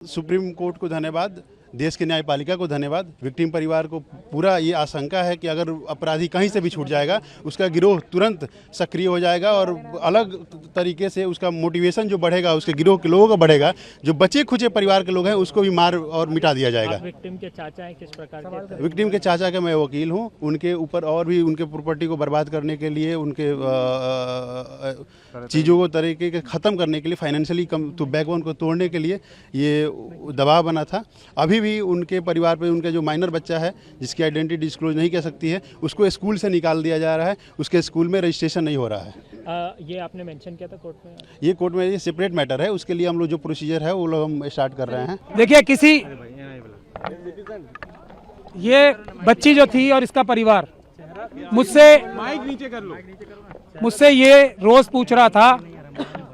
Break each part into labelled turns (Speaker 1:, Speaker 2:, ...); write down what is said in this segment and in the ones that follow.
Speaker 1: Supreme court को धन्यवाद, देश की न्यायपालिका को धन्यवाद। विक्टिम परिवार को पूरा ये आशंका है कि अगर अपराधी कहीं से भी छूट जाएगा, उसका गिरोह तुरंत सक्रिय हो जाएगा और अलग तरीके से उसका मोटिवेशन जो बढ़ेगा, उसके गिरोह के लोगों का बढ़ेगा। जो बचे खुचे परिवार के लोग हैं उसको भी मार और मिटा दिया जाएगा।
Speaker 2: विक्टिम के चाचा हैं, किस प्रकार के?
Speaker 1: विक्टिम के चाचा का मैं वकील हूँ। उनके ऊपर और भी उनके प्रॉपर्टी को बर्बाद करने के लिए, उनके चीज़ों को तरीके के ख़त्म करने के लिए, फाइनेंशियली तो बैकबोन को तोड़ने के लिए ये दबाव बना था। अभी भी उनके परिवार पे उनका जो माइनर बच्चा है जिसकी आइडेंटिटी डिस्क्लोज नहीं कर सकती है, उसको स्कूल से निकाल दिया जा रहा है। उसके स्कूल में रजिस्ट्रेशन नहीं हो रहा है।
Speaker 2: ये आपने मेंशन किया था कोर्ट में?
Speaker 1: ये कोर्ट में ये सेपरेट मैटर है। उसके लिए हम लोग जो प्रोसीजर है वो लोग हम स्टार्ट कर रहे हैं।
Speaker 3: देखिए, किसी ये बच्ची जो थी और इसका परिवार मुझसे ये रोज पूछ रहा था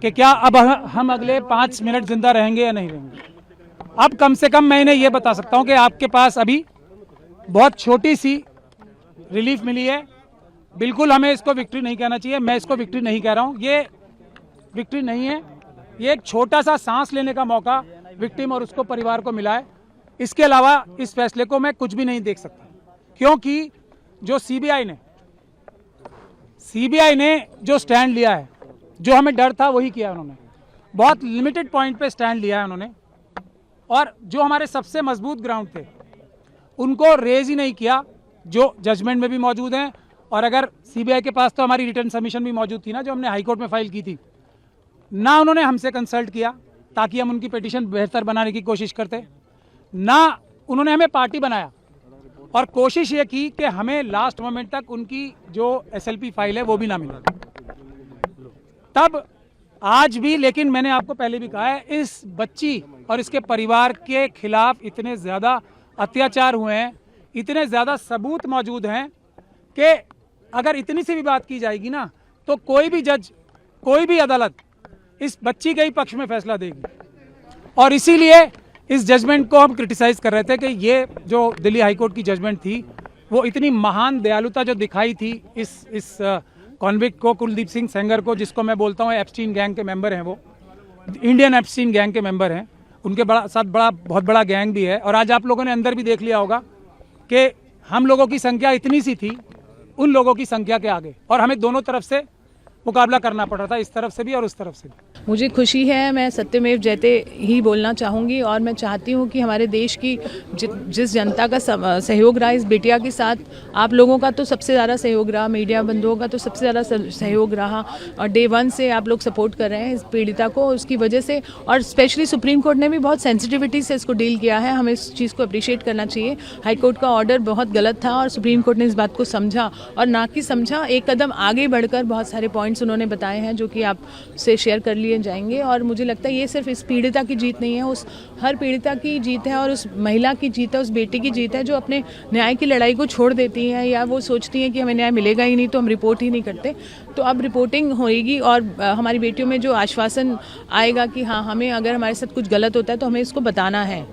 Speaker 3: कि क्या अब हम अगले 5 मिनट जिंदा रहेंगे या नहीं रहेंगे। अब कम से कम मैं इन्हें ये बता सकता हूं कि आपके पास अभी बहुत छोटी सी रिलीफ मिली है। बिल्कुल हमें इसको विक्ट्री नहीं कहना चाहिए। मैं इसको विक्ट्री नहीं कह रहा हूं, ये विक्ट्री नहीं है। ये एक छोटा सा सांस लेने का मौका विक्टिम और उसको परिवार को मिला है। इसके अलावा इस फैसले को मैं कुछ भी नहीं देख सकता, क्योंकि जो सीबीआई ने जो स्टैंड लिया है, जो हमें डर था वही किया उन्होंने। बहुत लिमिटेड पॉइंट पे स्टैंड लिया है उन्होंने, और जो हमारे सबसे मजबूत ग्राउंड थे उनको रेज ही नहीं किया, जो जजमेंट में भी मौजूद हैं। और अगर सीबीआई के पास तो हमारी रिटर्न सबमिशन भी मौजूद थी ना, जो हमने हाईकोर्ट में फाइल की थी ना, उन्होंने हमसे कंसल्ट किया ताकि हम उनकी पिटीशन बेहतर बनाने की कोशिश करते, ना उन्होंने हमें पार्टी बनाया और कोशिश ये की कि हमें लास्ट मोमेंट तक उनकी जो एसएलपी फाइल है वो भी ना मिले। तब आज भी, लेकिन मैंने आपको पहले भी कहा है, इस बच्ची और इसके परिवार के खिलाफ इतने ज़्यादा अत्याचार हुए हैं, इतने ज़्यादा सबूत मौजूद हैं कि अगर इतनी सी भी बात की जाएगी ना, तो कोई भी जज, कोई भी अदालत इस बच्ची के ही पक्ष में फैसला देगी। और इसीलिए इस जजमेंट को हम क्रिटिसाइज़ कर रहे थे कि ये जो दिल्ली हाईकोर्ट की जजमेंट थी वो इतनी महान दयालुता जो दिखाई थी इस कॉन्विक्ट को, कुलदीप सिंह सेंगर को, जिसको मैं बोलता हूँ एप्स्टीन गैंग के मेंबर हैं, वो इंडियन एप्स्टीन गैंग के मेंबर हैं। उनके बहुत बड़ा गैंग भी है। और आज आप लोगों ने अंदर भी देख लिया होगा कि हम लोगों की संख्या इतनी सी थी उन लोगों की संख्या के आगे, और हमें दोनों तरफ से मुकाबला करना पड़ रहा था, इस तरफ से भी और उस तरफ से भी।
Speaker 4: मुझे खुशी है, मैं सत्यमेव जयते ही बोलना चाहूँगी, और मैं चाहती हूँ कि हमारे देश की जिस जनता का सहयोग रहा इस बिटिया के साथ, आप लोगों का तो सबसे ज़्यादा सहयोग रहा, मीडिया बंधुओं का तो सबसे ज़्यादा सहयोग रहा, और डे 1 से आप लोग सपोर्ट कर रहे हैं इस पीड़िता को, उसकी वजह से। और स्पेशली सुप्रीम कोर्ट ने भी बहुत सेंसिटिविटी से इसको डील किया है, हमें इस चीज़ को अप्रिशिएट करना चाहिए। हाई कोर्ट का ऑर्डर बहुत गलत था और सुप्रीम कोर्ट ने इस बात को समझा, और ना कि समझा, एक कदम आगे बढ़कर बहुत सारे पॉइंट्स उन्होंने बताए हैं जो कि आपसे शेयर कर लिए जाएंगे। और मुझे लगता है ये सिर्फ इस पीड़िता की जीत नहीं है, उस हर पीड़िता की जीत है, और उस महिला की जीत है, उस बेटी की जीत है जो अपने न्याय की लड़ाई को छोड़ देती है, या वो सोचती है कि हमें न्याय मिलेगा ही नहीं तो हम रिपोर्ट ही नहीं करते। तो अब रिपोर्टिंग होएगी, और हमारी बेटियों में जो आश्वासन आएगा कि हाँ, हमें अगर हमारे साथ कुछ गलत होता है तो हमें इसको बताना है।